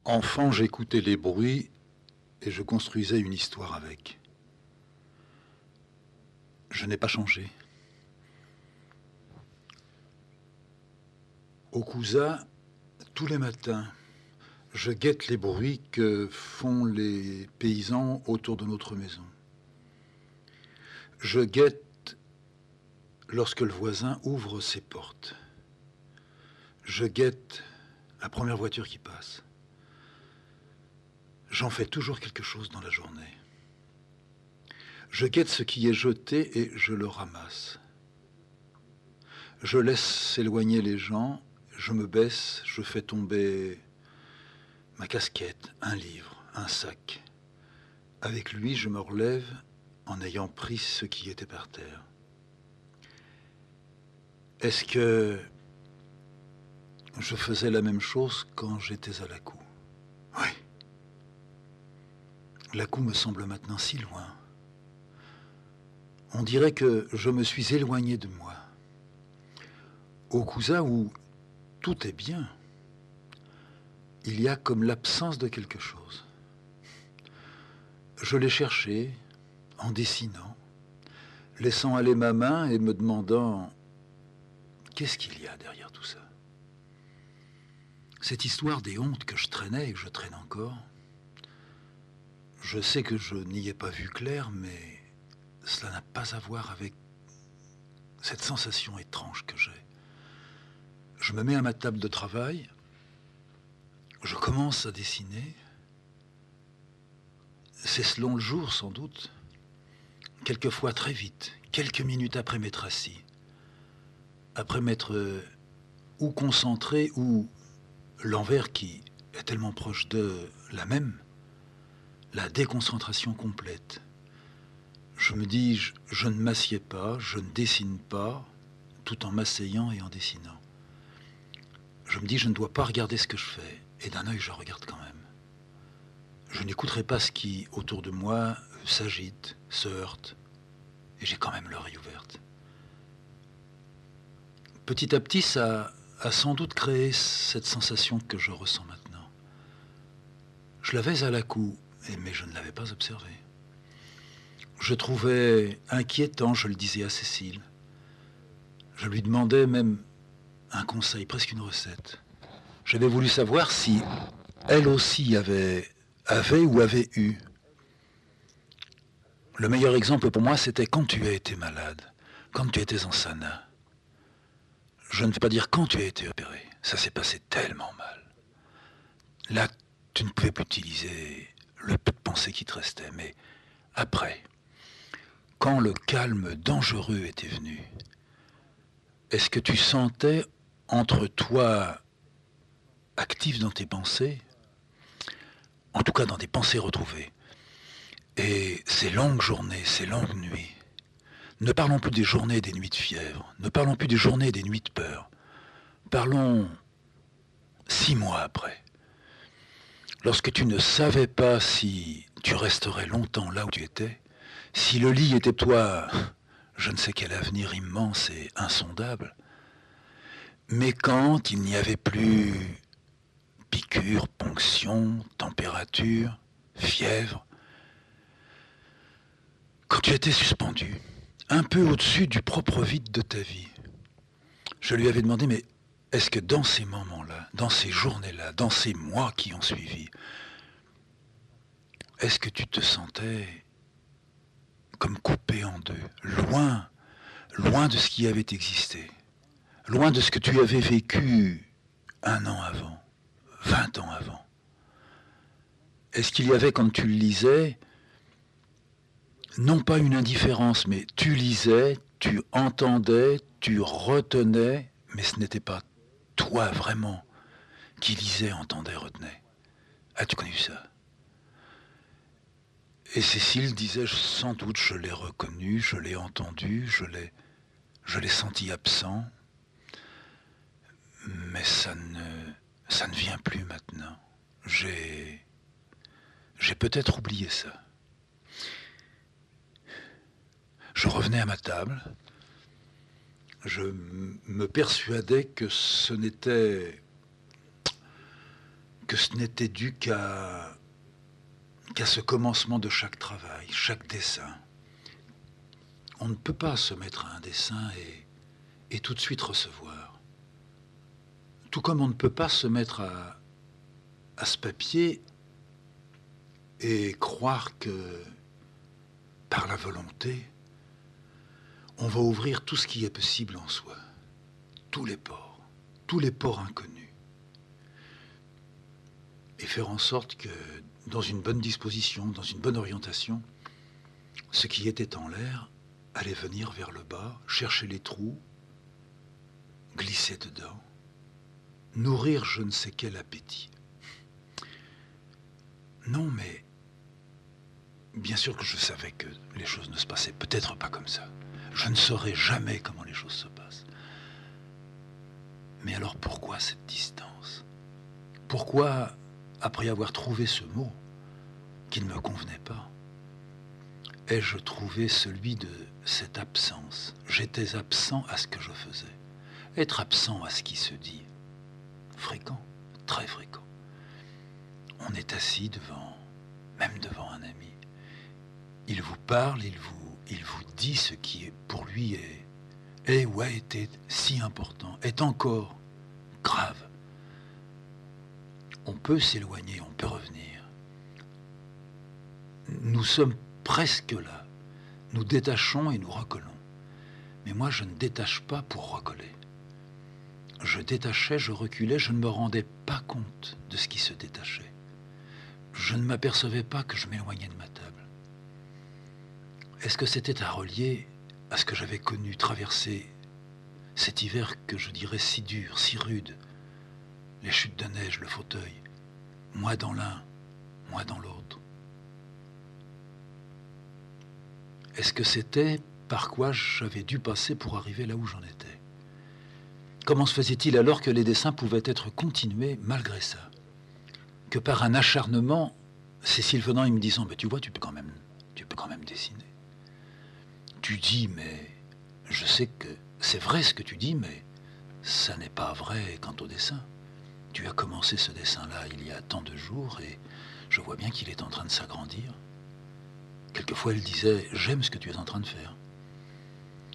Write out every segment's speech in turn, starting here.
Enfant, j'écoutais les bruits et je construisais une histoire avec. Je n'ai pas changé. Au Cousa, tous les matins, je guette les bruits que font les paysans autour de notre maison. Je guette lorsque le voisin ouvre ses portes. Je guette la première voiture qui passe. J'en fais toujours quelque chose dans la journée. Je guette ce qui est jeté et je le ramasse. Je laisse s'éloigner les gens, je me baisse, je fais tomber ma casquette, un livre, un sac. Avec lui, je me relève en ayant pris ce qui était par terre. Est-ce que je faisais la même chose quand j'étais à Lacou? Oui. Lacou me semble maintenant si loin. On dirait que je me suis éloigné de moi. Au Cousa, où tout est bien, il y a comme l'absence de quelque chose. Je l'ai cherché en dessinant, laissant aller ma main et me demandant qu'est-ce qu'il y a derrière tout ça. Cette histoire des hontes que je traînais et que je traîne encore, je sais que je n'y ai pas vu clair, mais cela n'a pas à voir avec cette sensation étrange que j'ai. Je me mets à ma table de travail, je commence à dessiner. C'est selon le jour, sans doute. Quelquefois très vite, quelques minutes après m'être assis, après m'être ou concentré ou l'envers qui est tellement proche de la même, la déconcentration complète. Je me dis, je ne m'assieds pas, je ne dessine pas, tout en m'asseyant et en dessinant. Je me dis, je ne dois pas regarder ce que je fais, et d'un œil, je regarde quand même. Je n'écouterai pas ce qui, autour de moi, s'agite, se heurte, et j'ai quand même l'oreille ouverte. Petit à petit, ça a sans doute créé cette sensation que je ressens maintenant. Je l'avais à Lacou, mais je ne l'avais pas observé. Je trouvais inquiétant, je le disais à Cécile. Je lui demandais même un conseil, presque une recette. J'avais voulu savoir si elle aussi avait ou avait eu. Le meilleur exemple pour moi, c'était quand tu as été malade, quand tu étais en sana. Je ne vais pas dire quand tu as été opéré. Ça s'est passé tellement mal. Là, tu ne pouvais plus utiliser le peu de pensée qui te restait. Mais après, quand le calme dangereux était venu, est-ce que tu sentais entre toi, actif dans tes pensées, en tout cas dans tes pensées retrouvées, et ces longues journées, ces longues nuits, ne parlons plus des journées et des nuits de fièvre, ne parlons plus des journées et des nuits de peur, parlons 6 mois après. Lorsque tu ne savais pas si tu resterais longtemps là où tu étais, si le lit était toi, je ne sais quel avenir immense et insondable, mais quand il n'y avait plus piqûres, ponctions, température, fièvre, quand tu étais suspendu, un peu au-dessus du propre vide de ta vie, je lui avais demandé, mais est-ce que dans ces moments-là, dans ces journées-là, dans ces mois qui ont suivi, est-ce que tu te sentais comme coupé en deux, loin, loin de ce qui avait existé, loin de ce que tu avais vécu 1 an avant, 20 ans avant? Est-ce qu'il y avait, quand tu le lisais, non pas une indifférence, mais tu lisais, tu entendais, tu retenais, mais ce n'était pas toi vraiment qui lisais, entendais, retenais. As-tu connu ça? Et Cécile disait, sans doute, je l'ai reconnu, je l'ai entendu, je l'ai senti absent, mais ça ne vient plus maintenant. J'ai peut-être oublié ça. Je revenais à ma table, je me persuadais que ce n'était que ce n'était dû qu'à ce commencement de chaque travail, chaque dessin. On ne peut pas se mettre à un dessin et tout de suite recevoir. Tout comme on ne peut pas se mettre à ce papier et croire que par la volonté, on va ouvrir tout ce qui est possible en soi, tous les pores inconnus, et faire en sorte que, dans une bonne disposition, dans une bonne orientation, ce qui était en l'air allait venir vers le bas, chercher les trous, glisser dedans, nourrir je ne sais quel appétit. Non, mais bien sûr que je savais que les choses ne se passaient peut-être pas comme ça. Je ne saurais jamais comment les choses se passent. Mais alors pourquoi cette distance? Pourquoi, après avoir trouvé ce mot qui ne me convenait pas, ai-je trouvé celui de cette absence? J'étais absent à ce que je faisais. Être absent à ce qui se dit, fréquent, très fréquent. On est assis même devant un ami. Il vous parle, il vous dit ce qui pour lui est ou a été si important, est encore grave. On peut s'éloigner, on peut revenir. Nous sommes presque là. Nous détachons et nous recollons. Mais moi, je ne détache pas pour recoller. Je détachais, je reculais, je ne me rendais pas compte de ce qui se détachait. Je ne m'apercevais pas que je m'éloignais de ma table. Est-ce que c'était à relier à ce que j'avais connu, traversé cet hiver que je dirais si dur, si rude, les chutes de neige, le fauteuil, moi dans l'un, moi dans l'autre? Est-ce que c'était par quoi j'avais dû passer pour arriver là où j'en étais? Comment se faisait-il alors que les dessins pouvaient être continués malgré ça? Que par un acharnement, Cécile venant et me disant, mais tu vois, tu peux quand même dessiner. Tu dis, mais je sais que c'est vrai ce que tu dis, mais ça n'est pas vrai quant au dessin. Tu as commencé ce dessin-là il y a tant de jours et je vois bien qu'il est en train de s'agrandir. Quelquefois, elle disait, j'aime ce que tu es en train de faire.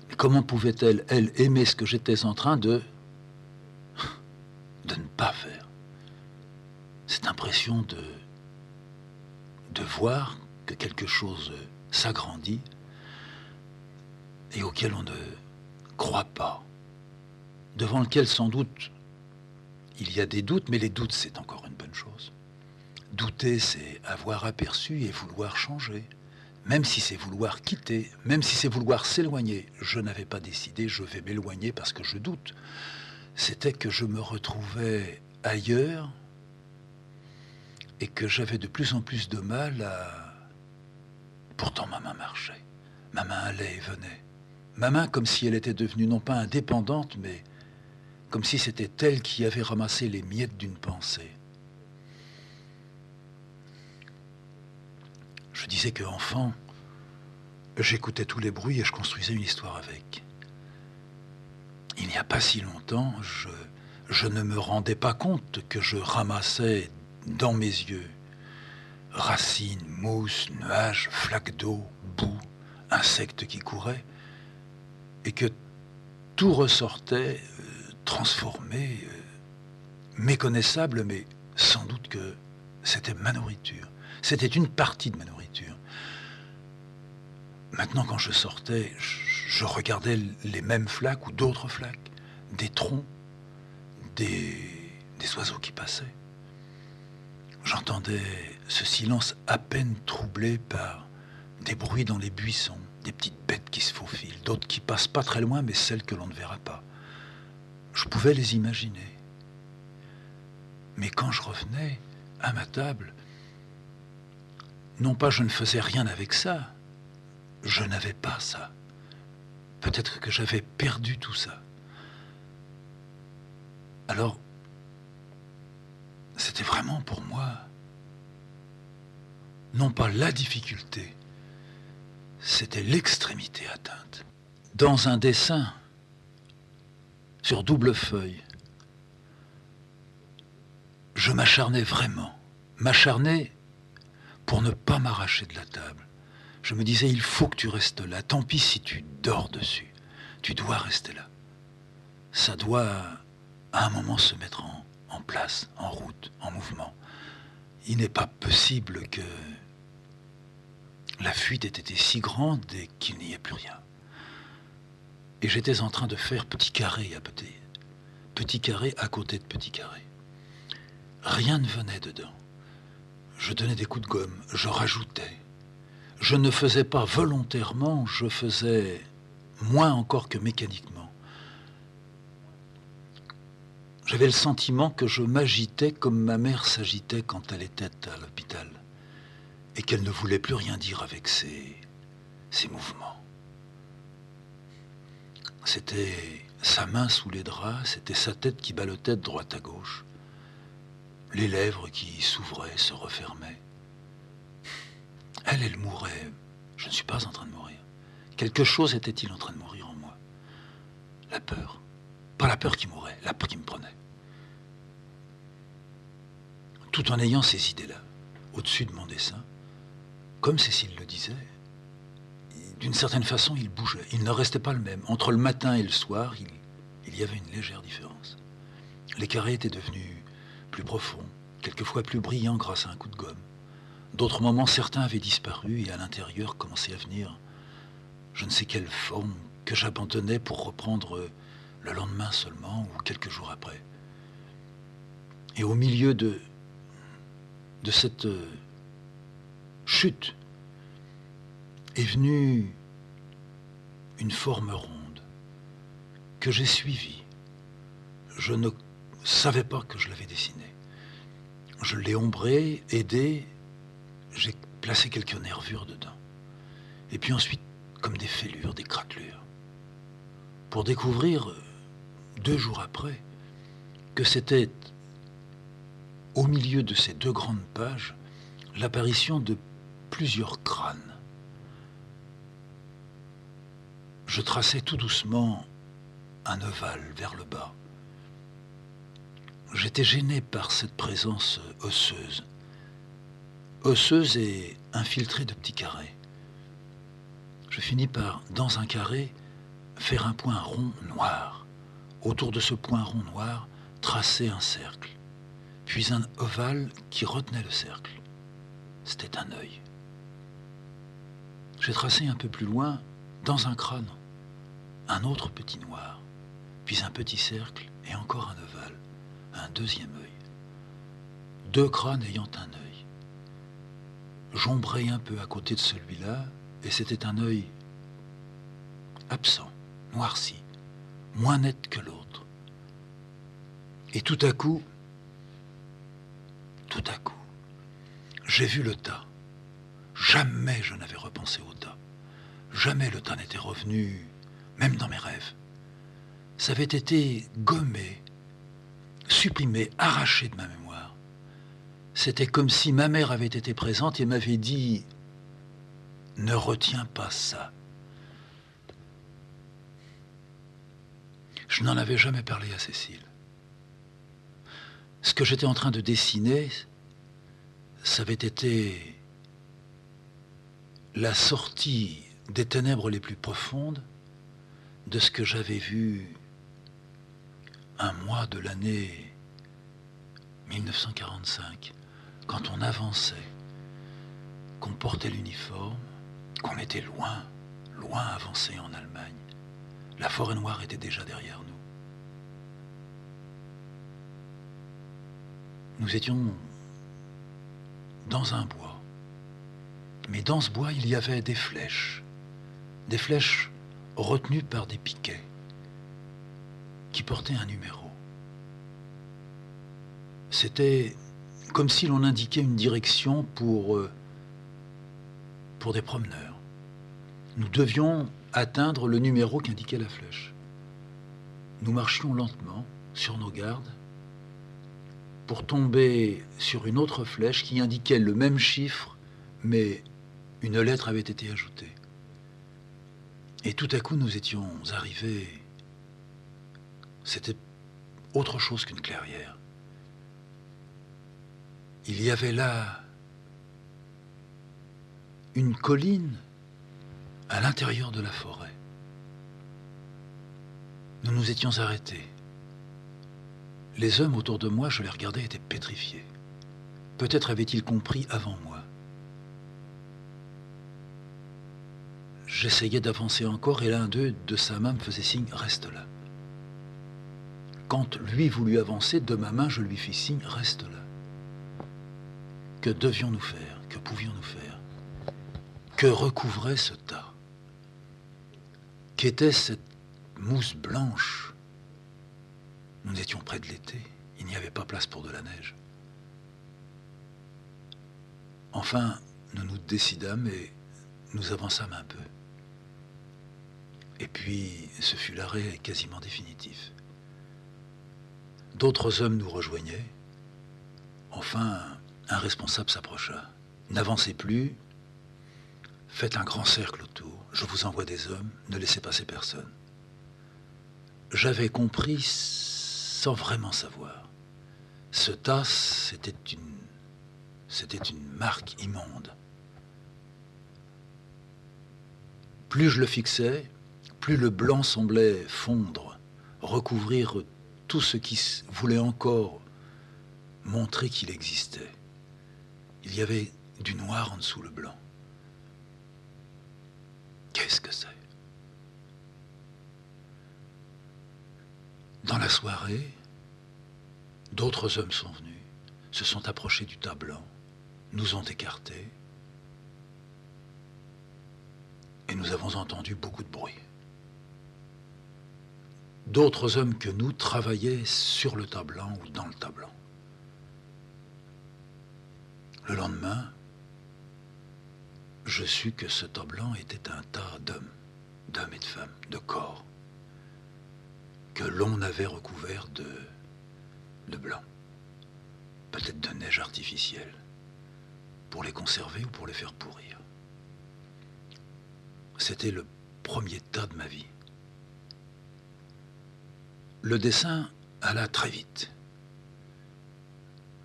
Mais comment pouvait-elle, elle, aimer ce que j'étais en train de ne pas faire? Cette impression de voir que quelque chose s'agrandit et auquel on ne croit pas, devant lequel sans doute il y a des doutes, mais les doutes c'est encore une bonne chose. Douter c'est avoir aperçu et vouloir changer, même si c'est vouloir quitter, même si c'est vouloir s'éloigner. Je n'avais pas décidé, je vais m'éloigner parce que je doute. C'était que je me retrouvais ailleurs et que j'avais de plus en plus de mal à... Pourtant ma main marchait, ma main allait et venait. Ma main comme si elle était devenue non pas indépendante, mais comme si c'était elle qui avait ramassé les miettes d'une pensée. Je disais qu'enfant, j'écoutais tous les bruits et je construisais une histoire avec. Il n'y a pas si longtemps, je ne me rendais pas compte que je ramassais dans mes yeux racines, mousses, nuages, flaques d'eau, boue, insectes qui couraient, et que tout ressortait transformé, méconnaissable, mais sans doute que c'était ma nourriture. C'était une partie de ma nourriture. Maintenant, quand je sortais, je regardais les mêmes flaques ou d'autres flaques, des troncs, des oiseaux qui passaient. J'entendais ce silence à peine troublé par des bruits dans les buissons, des petites bêtes qui se faufilent, d'autres qui passent pas très loin, mais celles que l'on ne verra pas. Je pouvais les imaginer. Mais quand je revenais à ma table, non pas je ne faisais rien avec ça, je n'avais pas ça. Peut-être que j'avais perdu tout ça. Alors, c'était vraiment pour moi, non pas la difficulté, c'était l'extrémité atteinte. Dans un dessin, sur double feuille, je m'acharnais vraiment, m'acharnais pour ne pas m'arracher de la table. Je me disais, il faut que tu restes là, tant pis si tu dors dessus, tu dois rester là. Ça doit, à un moment, se mettre en place, en route, en mouvement. Il n'est pas possible que la fuite ait été si grande et qu'il n'y ait plus rien. Et j'étais en train de faire petit carré à côté de petit carré. Rien ne venait dedans. Je donnais des coups de gomme, je rajoutais. Je ne faisais pas volontairement, je faisais moins encore que mécaniquement. J'avais le sentiment que je m'agitais comme ma mère s'agitait quand elle était à l'hôpital et qu'elle ne voulait plus rien dire avec ses mouvements. C'était sa main sous les draps, c'était sa tête qui ballottait de droite à gauche, les lèvres qui s'ouvraient, se refermaient. Elle mourait. Je ne suis pas en train de mourir. Quelque chose était-il en train de mourir en moi? La peur. Pas la peur qui mourait, la peur qui me prenait. Tout en ayant ces idées-là, au-dessus de mon dessin, comme Cécile le disait, d'une certaine façon, il bougeait. Il ne restait pas le même. Entre le matin et le soir, il y avait une légère différence. Les carrés étaient devenus plus profonds, quelquefois plus brillants grâce à un coup de gomme. D'autres moments, certains avaient disparu et à l'intérieur commençait à venir je ne sais quelle forme que j'abandonnais pour reprendre le lendemain seulement ou quelques jours après. Et au milieu de cette chute est venue une forme ronde que j'ai suivie. Je ne savais pas que je l'avais dessinée. Je l'ai ombrée, aidée, j'ai placé quelques nervures dedans. Et puis ensuite, comme des fêlures, des craquelures. Pour découvrir, 2 jours après, que c'était, au milieu de ces 2 grandes pages, l'apparition de plusieurs crânes. Je traçais tout doucement un ovale vers le bas. J'étais gêné par cette présence osseuse et infiltrée de petits carrés. Je finis par, dans un carré, faire un point rond noir. Autour de ce point rond noir, tracer un cercle, puis un ovale qui retenait le cercle. C'était un œil. J'ai tracé un peu plus loin, dans un crâne, un autre petit noir, puis un petit cercle et encore un ovale, un deuxième œil. 2 crânes ayant un œil. J'ombrais un peu à côté de celui-là, et c'était un œil absent, noirci, moins net que l'autre. Et tout à coup, j'ai vu le tas. Jamais je n'avais repensé au tas. Jamais le tas n'était revenu, même dans mes rêves. Ça avait été gommé, supprimé, arraché de ma mémoire. C'était comme si ma mère avait été présente et m'avait dit « Ne retiens pas ça ». Je n'en avais jamais parlé à Cécile. Ce que j'étais en train de dessiner, ça avait été la sortie des ténèbres les plus profondes de ce que j'avais vu un mois de l'année 1945, quand on avançait, qu'on portait l'uniforme, qu'on était loin avancé en Allemagne. La forêt noire était déjà derrière nous. Nous étions dans un bois. Mais dans ce bois, il y avait des flèches retenues par des piquets qui portaient un numéro. C'était comme si l'on indiquait une direction pour des promeneurs. Nous devions atteindre le numéro qu'indiquait la flèche. Nous marchions lentement sur nos gardes pour tomber sur une autre flèche qui indiquait le même chiffre, mais une lettre avait été ajoutée. Et tout à coup, nous étions arrivés. C'était autre chose qu'une clairière. il y avait là une colline à l'intérieur de la forêt. Nous nous étions arrêtés. Les hommes autour de moi, je les regardais, étaient pétrifiés. Peut-être avaient-ils compris avant moi. J'essayais d'avancer encore et l'un d'eux, de sa main, me faisait signe « reste là ». Quand lui voulut avancer, de ma main, je lui fis signe « reste là ». Que devions-nous faire? Que pouvions-nous faire? Que recouvrait ce tas? Qu'était cette mousse blanche? Nous étions près de l'été, il n'y avait pas place pour de la neige. Enfin, nous nous décidâmes et nous avançâmes un peu. Et puis, ce fut l'arrêt quasiment définitif. D'autres hommes nous rejoignaient. Enfin, un responsable s'approcha. N'avancez plus, faites un grand cercle autour, je vous envoie des hommes, ne laissez passer personne. J'avais compris sans vraiment savoir. Ce tas, c'était une marque immonde. Plus je le fixais, plus le blanc semblait fondre, recouvrir tout ce qui voulait encore montrer qu'il existait. Il y avait du noir en dessous le blanc. Qu'est-ce que c'est? Dans la soirée, d'autres hommes sont venus, se sont approchés du tas blanc, nous ont écartés, et nous avons entendu beaucoup de bruit. D'autres hommes que nous travaillaient sur le tas blanc ou dans le tas blanc. Le lendemain, je sus que ce tas blanc était un tas d'hommes et de femmes, de corps, que l'on avait recouvert de blanc, peut-être de neige artificielle, pour les conserver ou pour les faire pourrir. C'était le premier tas de ma vie. Le dessin alla très vite.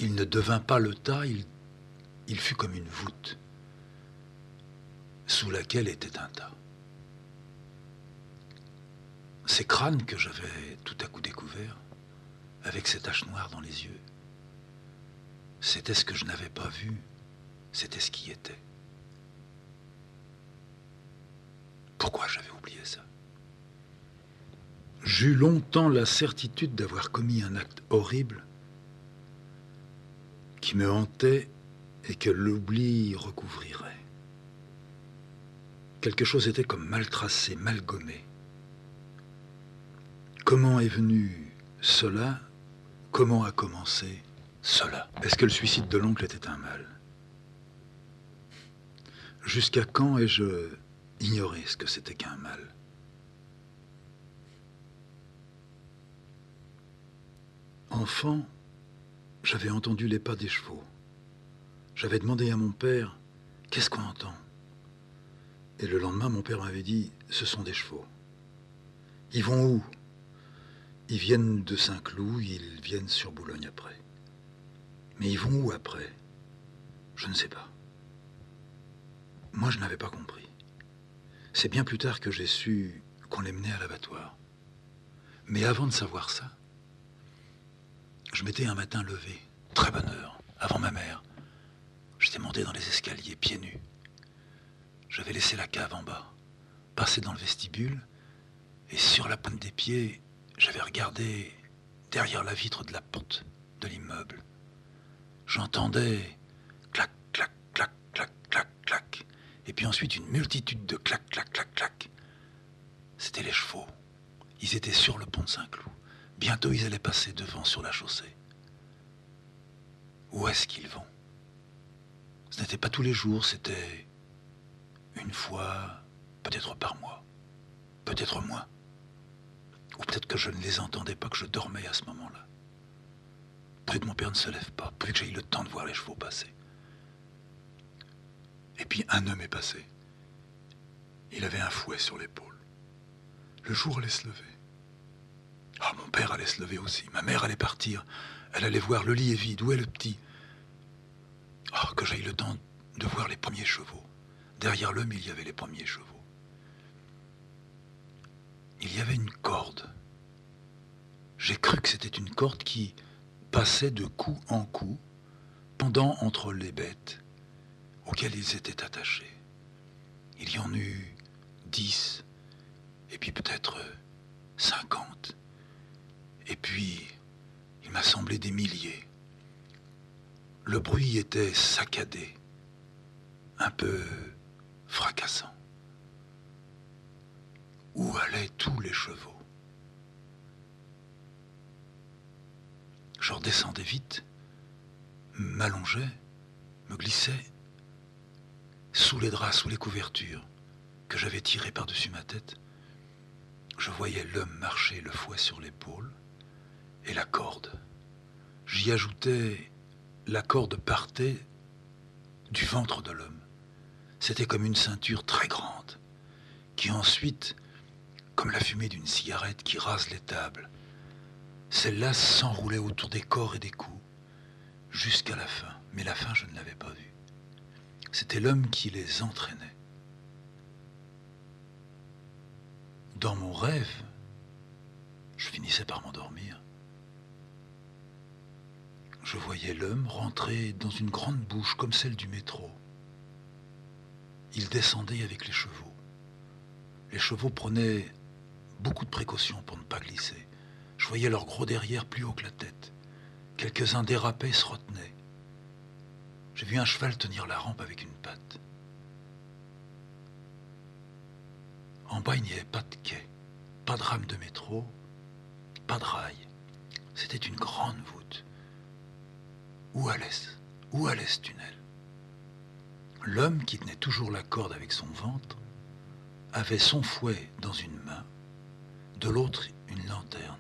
Il ne devint pas le tas, il fut comme une voûte, sous laquelle était un tas. Ces crânes que j'avais tout à coup découverts, avec ces taches noires dans les yeux, c'était ce que je n'avais pas vu, c'était ce qui était. Pourquoi j'avais oublié ça? J'eus longtemps la certitude d'avoir commis un acte horrible qui me hantait et que l'oubli recouvrirait. Quelque chose était comme mal tracé, mal gommé. Comment est venu cela? Comment a commencé cela? Est-ce que le suicide de l'oncle était un mal? Jusqu'à quand ai-je ignoré ce que c'était qu'un mal? Enfant, j'avais entendu les pas des chevaux. J'avais demandé à mon père, « Qu'est-ce qu'on entend ?» Et le lendemain, mon père m'avait dit, « Ce sont des chevaux. » « Ils vont où ?»« Ils viennent de Saint-Cloud, ils viennent sur Boulogne après. » « Mais ils vont où après ?»« Je ne sais pas. » Moi, je n'avais pas compris. C'est bien plus tard que j'ai su qu'on les menait à l'abattoir. Mais avant de savoir ça, je m'étais un matin levé, très bonne heure, avant ma mère. J'étais monté dans les escaliers, pieds nus. J'avais laissé la cave en bas, passé dans le vestibule, et sur la pointe des pieds, j'avais regardé derrière la vitre de la porte de l'immeuble. J'entendais clac, clac, clac, clac, clac, clac, et puis ensuite une multitude de clac, clac, clac, clac. C'était les chevaux. Ils étaient sur le pont de Saint-Cloud. Bientôt, ils allaient passer devant sur la chaussée. Où est-ce qu'ils vont? Ce n'était pas tous les jours, c'était une fois, peut-être par mois, peut-être moins. Ou peut-être que je ne les entendais pas, que je dormais à ce moment-là. Pourvu que mon père ne se lève pas, pourvu que j'aie eu le temps de voir les chevaux passer. Et puis un homme est passé. Il avait un fouet sur l'épaule. Le jour allait se lever. Ah, mon père allait se lever aussi. Ma mère allait partir. Elle allait voir, le lit est vide. Où est le petit? Oh, que j'aille le temps de voir les premiers chevaux. Derrière l'homme, il y avait les premiers chevaux. Il y avait une corde. J'ai cru que c'était une corde qui passait de cou en cou, pendant entre les bêtes auxquelles ils étaient attachés. Il y en eut 10, et puis peut-être 50. Et puis, il m'a semblé des milliers. Le bruit était saccadé, un peu fracassant. Où allaient tous les chevaux? Je redescendais vite, m'allongeais, me glissais sous les draps, sous les couvertures que j'avais tirées par-dessus ma tête. Je voyais l'homme marcher, le fouet sur l'épaule, et la corde. J'y ajoutais, la corde partait du ventre de l'homme. C'était comme une ceinture très grande, qui ensuite, comme la fumée d'une cigarette qui rase les tables, celle-là s'enroulait autour des corps et des cous, jusqu'à la fin. Mais la fin, je ne l'avais pas vue. C'était l'homme qui les entraînait. Dans mon rêve, je finissais par m'endormir. Je voyais l'homme rentrer dans une grande bouche comme celle du métro. Il descendait avec les chevaux. Les chevaux prenaient beaucoup de précautions pour ne pas glisser. Je voyais leur gros derrière plus haut que la tête. Quelques-uns dérapaient, se retenaient. J'ai vu un cheval tenir la rampe avec une patte. En bas, il n'y avait pas de quai, pas de rame de métro, pas de rail. C'était une grande voûte. Où allait ce tunnel? L'homme qui tenait toujours la corde avec son ventre avait son fouet dans une main, de l'autre une lanterne,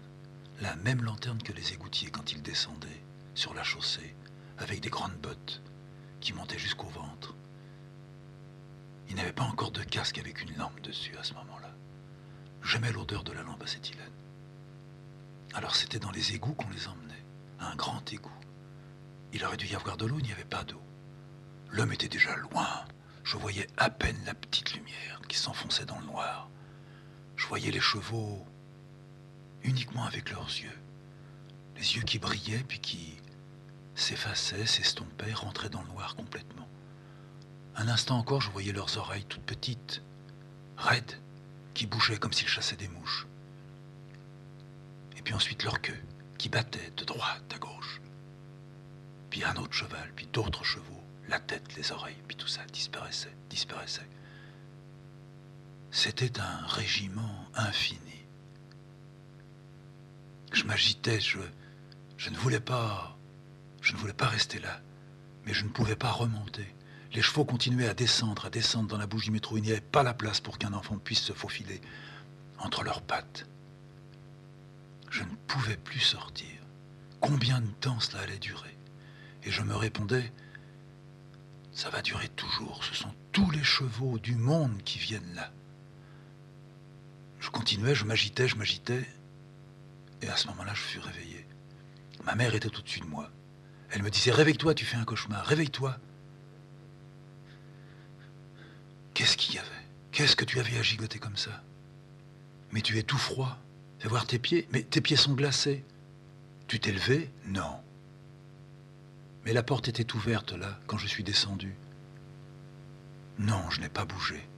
la même lanterne que les égoutiers quand ils descendaient sur la chaussée, avec des grandes bottes qui montaient jusqu'au ventre. Il n'avait pas encore de casque avec une lampe dessus à ce moment-là. J'aimais l'odeur de la lampe acétylène. Alors c'était dans les égouts qu'on les emmenait, un grand égout. Il aurait dû y avoir de l'eau, il n'y avait pas d'eau. L'homme était déjà loin. Je voyais à peine la petite lumière qui s'enfonçait dans le noir. Je voyais les chevaux uniquement avec leurs yeux. Les yeux qui brillaient puis qui s'effaçaient, s'estompaient, rentraient dans le noir complètement. Un instant encore, je voyais leurs oreilles toutes petites, raides, qui bougeaient comme s'ils chassaient des mouches. Et puis ensuite leur queue, qui battait de droite à gauche. Puis un autre cheval, puis d'autres chevaux, la tête, les oreilles, puis tout ça disparaissait. C'était un régiment infini. Je m'agitais, je ne voulais pas rester là, mais je ne pouvais pas remonter. Les chevaux continuaient à descendre dans la bouche du métro. Il n'y avait pas la place pour qu'un enfant puisse se faufiler entre leurs pattes. Je ne pouvais plus sortir. Combien de temps cela allait durer? Et je me répondais, ça va durer toujours. Ce sont tous les chevaux du monde qui viennent là. Je continuais, je m'agitais, et à ce moment-là, je fus réveillé. Ma mère était au-dessus de moi. Elle me disait, réveille-toi, tu fais un cauchemar, réveille-toi. Qu'est-ce qu'il y avait? Qu'est-ce que tu avais à gigoter comme ça? Mais tu es tout froid. Fais voir tes pieds. Mais tes pieds sont glacés. Tu t'es levé? Non. Mais la porte était ouverte là, quand je suis descendu. Non, je n'ai pas bougé.